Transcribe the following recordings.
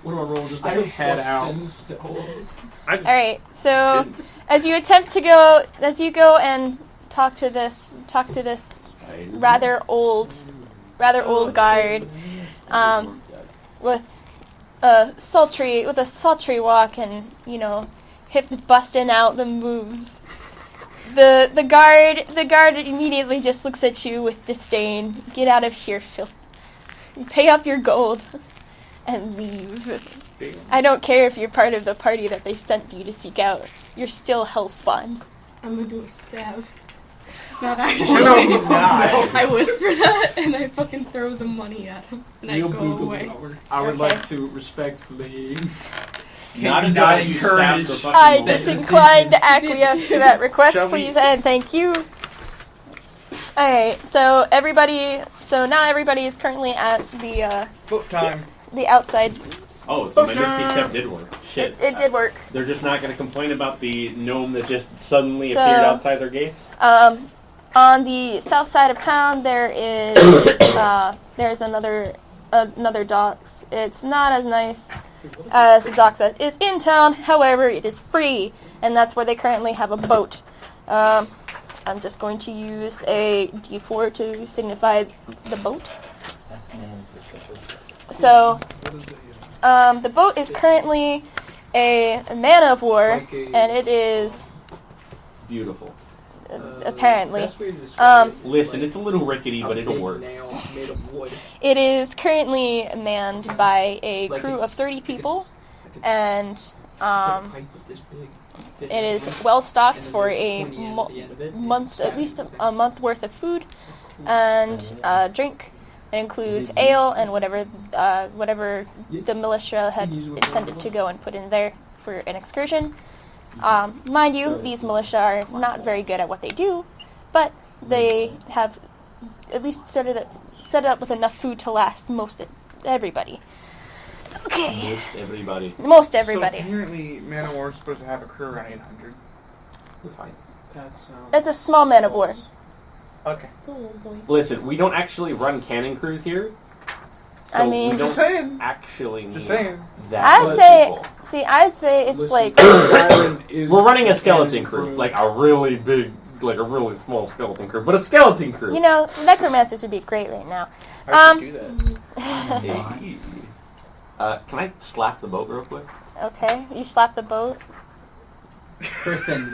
What do I roll? Just I like head out. Alright, so as you go and talk to this rather old guard, with a sultry walk and, hips busting out the moves. The guard immediately just looks at you with disdain. Get out of here, filth. Pay up your gold and leave. I don't care if you're part of the party that they sent you to seek out. You're still hellspawn. I'm gonna do a stab. Not actually. I whisper that and I fucking throw the money at him and I go away. I would like to respectfully... Not encourage. I disinclined to acquiesce to that request, please, and thank you. Alright, so now everybody is currently at the, Book time. The outside. Oh, so my Misty Step did work. Shit. It did work. They're just not going to complain about the gnome that just suddenly appeared outside their gates? On the south side of town, there is, there's another docks. It's not as nice as the docks that is in town, however, it is free, and that's where they currently have a boat. I'm just going to use a D4 to signify the boat. So, the boat is currently a man of war, and it is beautiful. Apparently. Listen, it's a little rickety, but it'll work. It is currently manned by a crew of 30 people, and it is well stocked for a month, at least a month worth of food and drink. It includes ale and whatever the militia had intended to go and put in there for an excursion. Mind you, these militia are not very good at what they do, but they have at least set it up with enough food to last everybody. Okay. Most everybody. So apparently, Man of War is supposed to have a crew around 800. We're fine. It's a small man of war. Okay. Listen, we don't actually run cannon crews here. So I mean, we don't just saying. Actually, Just saying. I'd say it's like we're running a skeleton crew, like a really small skeleton crew, but a skeleton crew. necromancers would be great right now. I should do that. Can I slap the boat real quick? Okay, you slap the boat. Person.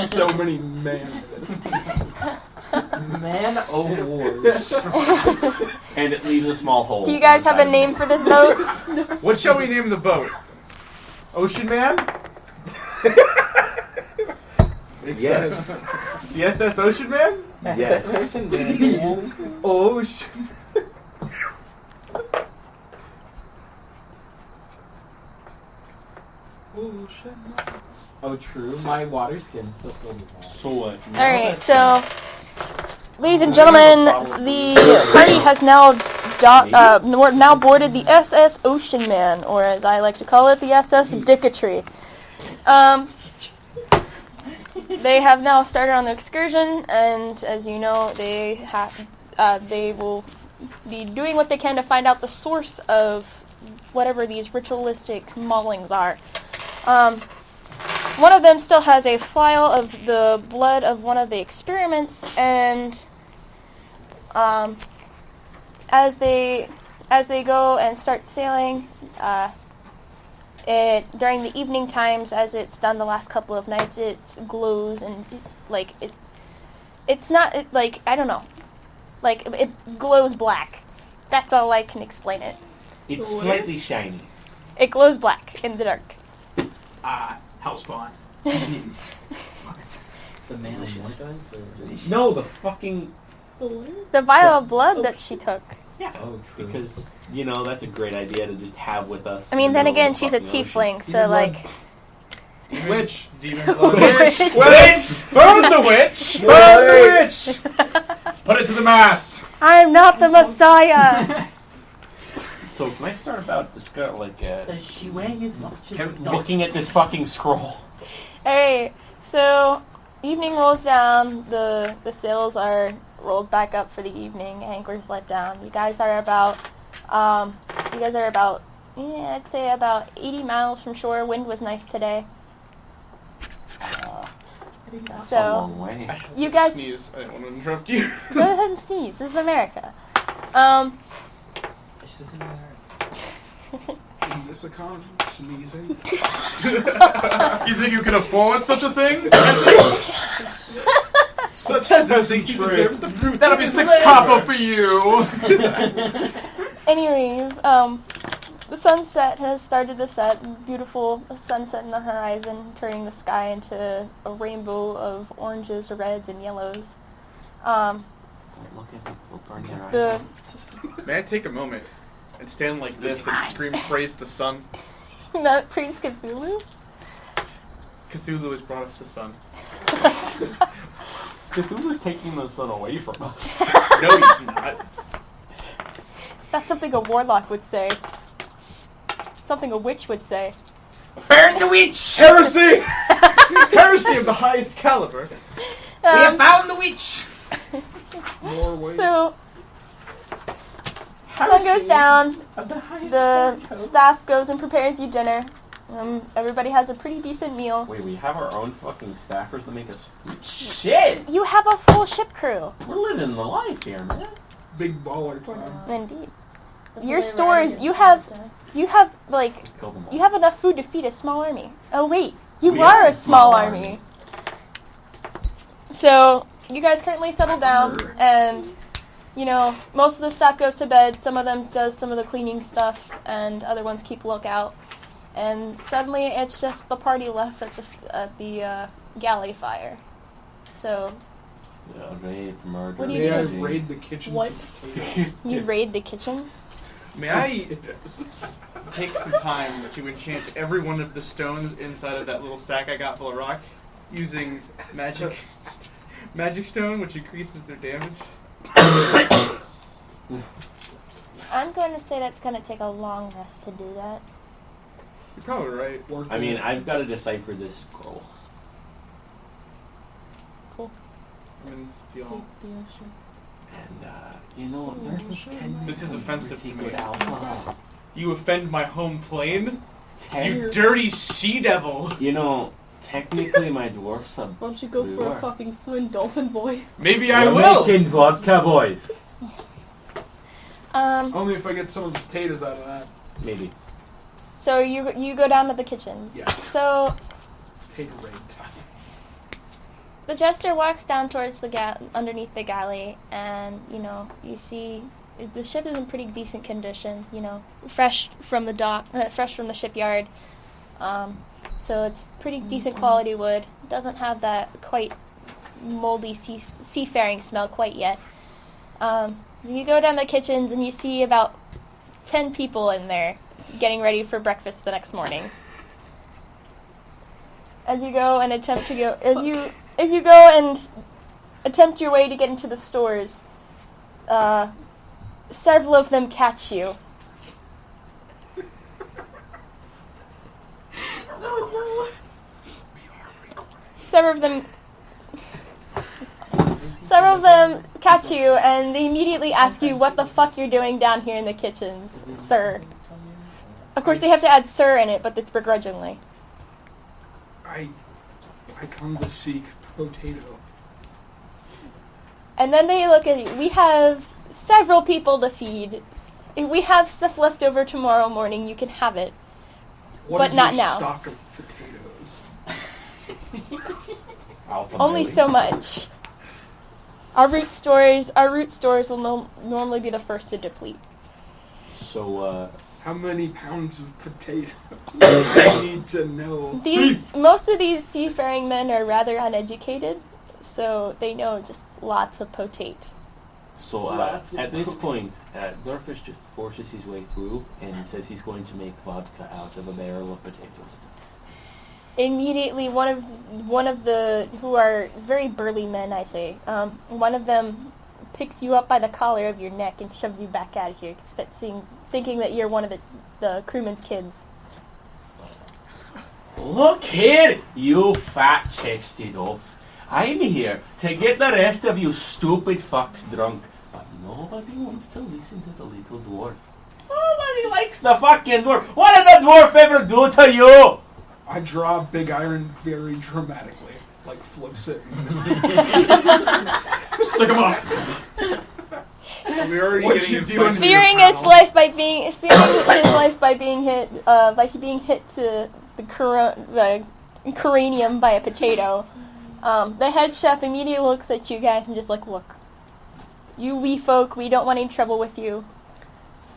So many man o' wars. And it leaves a small hole. Do you guys have a name for this boat? What shall we name the boat? Ocean Man? Yes. The SS Ocean Man? Yes. Ocean. Oh, true. My water skin's still filled with water. So what? Alright, so, ladies and gentlemen, the party has now boarded the SS Ocean Man, or as I like to call it, the SS Dicketry. They have now started on the excursion, and as you know, they will be doing what they can to find out the source of whatever these ritualistic maulings are. One of them still has a file of the blood of one of the experiments, and as they go and start sailing, during the evening times, as it's done the last couple of nights, it glows and it glows black. That's all I can explain it. It's slightly shiny. It glows black in the dark. Hellspawn. The man of war does? No, the fucking... The vial of blood that she took. Yeah. Oh, true. Because, that's a great idea to just have with us. I mean, then again, she's a tiefling, so like... Witch. Demon blood. Witch! Burn the witch! Burn the witch! Put it to the mast! I'm not the Messiah! So can I start about Is she weighing as much as looking at this fucking scroll? Hey, so evening rolls down, the sails are rolled back up for the evening, anchors let down. You guys are about You guys are about, I'd say about 80 miles from shore. Wind was nice today. That's a long way. You guys... Sneeze. I didn't want to interrupt you. Go ahead and sneeze. This is America. This isn't America. In this economy, sneezing. You think you can afford such a thing? Such as this deserves the fruit. That'll be 6 copper for you. Anyways, the sunset has started to set. Beautiful sunset in the horizon, turning the sky into a rainbow of oranges, reds, and yellows. Don't look at me. We'll burn your eyes The out. May I take a moment and stand like this and scream praise the sun? Not Prince Cthulhu. Cthulhu has brought us the sun. Cthulhu's taking the sun away from us. No, he's not. That's something a warlock would say. Something a witch would say. Burn the witch! Heresy! Heresy of the highest caliber. We have found the witch! More ways. So, sun goes down. The staff goes and prepares you dinner. Everybody has a pretty decent meal. Wait, we have our own fucking staffers that make us food? Shit! You have a full ship crew. We're living the life here, man. Big baller time. Indeed. Your stores, you have like, Kill them all. you have enough food to feed a small army. Oh wait, you We are are a small army. So, you guys currently settle down, and, you know, most of the staff goes to bed, some of them does some of the cleaning stuff, and other ones keep lookout. And suddenly, it's just the party left at the galley fire. So, Rape, murder, What do you May I do? raid the kitchen What? for potatoes? you raid the kitchen. May I take some time to enchant every one of the stones inside of that little sack I got full of rocks using magic stone, which increases their damage? I'm going to say that's going to take a long rest to do that. You're probably right. I mean, I've got to decipher this scroll. Cool. I'm gonna steal. And, you know, there's this 10 This is offensive to me. good alpha. You offend my home plane? Ten- You dirty she-devil! You know, technically my dwarf's a... Why don't you go for a fucking swim, dolphin boy? Maybe I We're will! making vodka, boys. Only if I get some of the potatoes out of that. Maybe. So you go down to the kitchens. Yeah. So Potato raid time. the jester walks down towards the underneath the galley, and you know you see the ship is in pretty decent condition. You know, fresh from the dock, fresh from the shipyard. So it's pretty decent quality wood. Doesn't have that quite moldy seafaring smell quite yet. You go down the kitchens and you see about 10 people in there getting ready for breakfast the next morning. As you go and attempt to go, as you go and attempt your way to get into the stores, several of them catch you. Several of them catch you, and they immediately ask you what the fuck you're doing down here in the kitchens, sir. Of course, they have to add sir in it, but it's begrudgingly. I come to seek potato. And then they look at you. We have several people to feed. If we have stuff left over tomorrow morning, you can have it. What But is not your now. stock of potatoes? Only so much. Our root stores will normally be the first to deplete. So, How many pounds of potato? I need to know. Most of these seafaring men are rather uneducated, so they know just lots of potate. So, Lots of at this potato. point, Dorfish just forces his way through and says he's going to make vodka out of a barrel of potatoes. Immediately, one of the who are very burly men, I say, one of them picks you up by the collar of your neck and shoves you back out of here, thinking that you're one of the crewman's kids. Look here, you fat-chested oaf. I'm here to get the rest of you stupid fucks drunk, but nobody wants to listen to the little dwarf. likes the fucking dwarf. What did the dwarf ever do to you? I draw Big Iron very dramatically, like flips it. Stick him up. We're already What getting you into doing? Fearing his life by being hit by being hit to the cranium by a potato. The head chef immediately looks at you guys and just like, look, you wee folk, we don't want any trouble with you.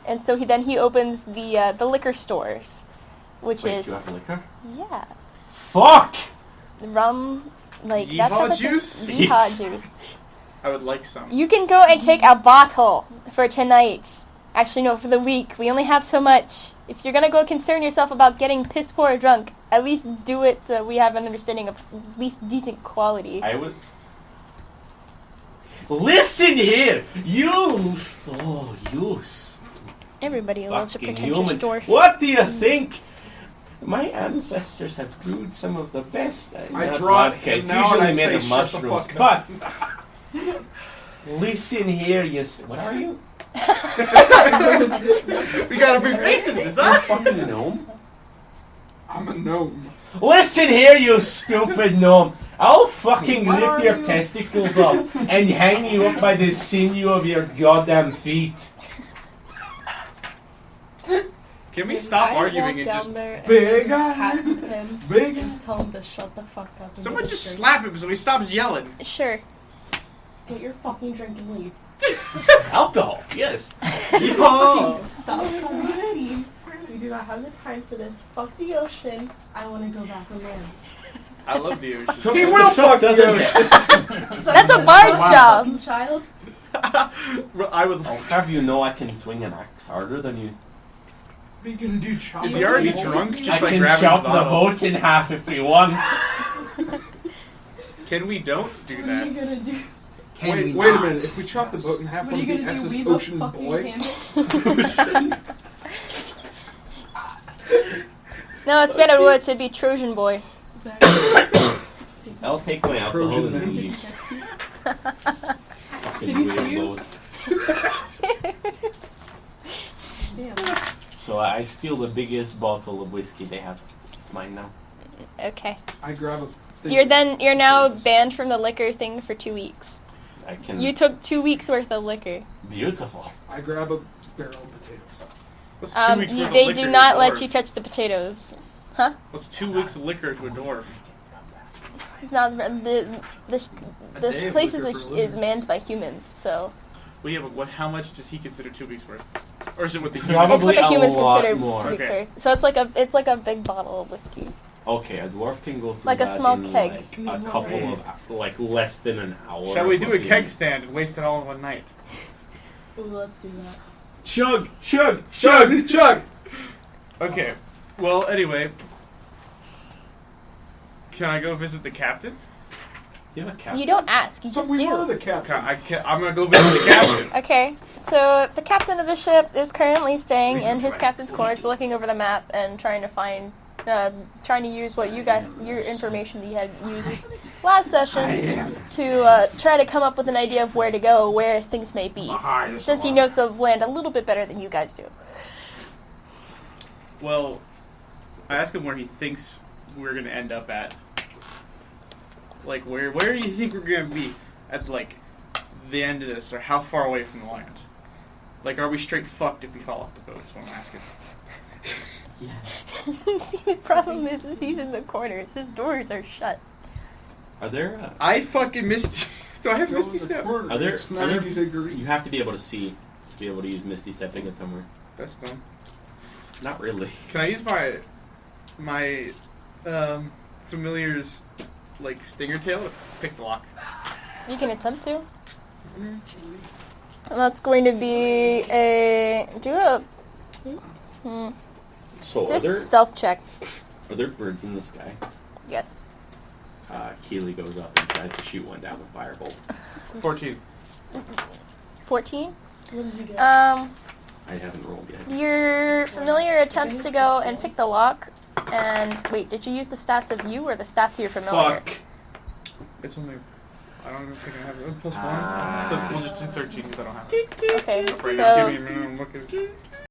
And so he opens the liquor stores, which Wait, is you have liquor? yeah, Fuck! rum, like Yeehaw that's how much juice? yeehaw juice. I would like some. You can go and take a bottle for tonight. Actually, no, for the week. We only have so much. If you're gonna go concern yourself about getting piss poor drunk, at least do it so we have an understanding of at least decent quality. I would... Listen here! You... Oh, you... Everybody loves a fucking pretentious human. dwarf. What do you think? My ancestors have brewed some of the best. I draw it It's now and I usually made say, of "Shut the mushrooms, fuck but up." listen here, what are you? We gotta be racist, is You that? fucking gnome? I'm a gnome. Listen here, you stupid gnome. I'll fucking What rip are your you? testicles off and hang you up by the sinew of your goddamn feet. Can we stop I arguing walk and just... down there and Big pat Iron. him Big and tell him to shut the fuck up. And Someone get just his slap drinks. him so he stops yelling. Sure. Get your fucking drink and leave. Alcohol, yes. Yeehaw! Stop causing a scene. We do not have the time for this. Fuck the ocean. I want to go back on land. I love the ocean. So He will fuck the doesn't ocean. That's a bard's job. Fucking child. Well, I would... I'll have you know I can swing an axe harder than you. We can do chop. Is he already drunk just I by can grabbing chop the the bottle? boat in half if we want. Can we don't do What are you that? gonna do? Wait a minute. If we chop the boat in half, What are would you it be gonna do? SS Weave a Ocean fucking Boy? hammock? No, it's made of wood, so it'd be Trojan boy. Exactly. I'll take my alcohol Trojan and man. leave. Did he see you? Damn. So I steal the biggest bottle of whiskey they have. It's mine now. Okay. I grab a thing. You're now banned from the liquor thing for 2 weeks. I can... You took 2 weeks worth of liquor. Beautiful. I grab a barrel of potatoes. What's 2 weeks worth of They liquor do to not a let dwarf? you touch the potatoes. Huh? What's 2 weeks of liquor to a dwarf? Now the day of place liquor for a is lizard. manned by humans, so Well, yeah, but what? How much does he consider 2 weeks worth? Or is it what the Probably it's what the a humans lot consider more. 2 weeks Okay. worth. So it's like a big bottle of whiskey. Okay, a dwarf can go through Like a that small in keg. like a couple of, like less than an hour. Shall we do a fucking- keg stand and waste it all in one night? Ooh, let's do that. Chug, chug, chug, chug! Okay, well, anyway. Can I go visit the captain? You have a captain? You don't ask, you But just we were do. the captain. I'm gonna go visit the captain. Okay, so the captain of the ship is currently staying in his captain's quarters, looking over the map and trying to find, trying to use what you guys, your information that you had used last session to try to come up with an idea of where to go, where things may be, since he knows the land a little bit better than you guys do. Well, I asked him where he thinks we're gonna end up at. Like, where do you think we're gonna be at, like, the end of this, or how far away from the land? Like, are we straight fucked if we fall off the boat, is what I'm asking. Yes. See, the problem is he's in the corners. His doors are shut. Are there... I fucking missed... Do I have Go Misty in the Step? corner. Are there- It's are there- 90 degrees. You have to be able to see to be able to use Misty Step to get somewhere. That's dumb. Not really. Can I use my familiar's, like, stinger tail to pick the lock? You can attempt to. And that's going to be a... So Just stealth check. are there birds in the sky? Yes. Keely goes up and tries to shoot one down with firebolt. 14. 14? What did you get? I haven't rolled yet. Your familiar attempts to go and pick the lock, and wait, did you use the stats of you or the stats of your familiar? Fuck. It's only... I don't think I have it. Plus 1. Ah. So we'll just do 13 because I don't have it. Okay, Right now, so give me a minute, I'm looking.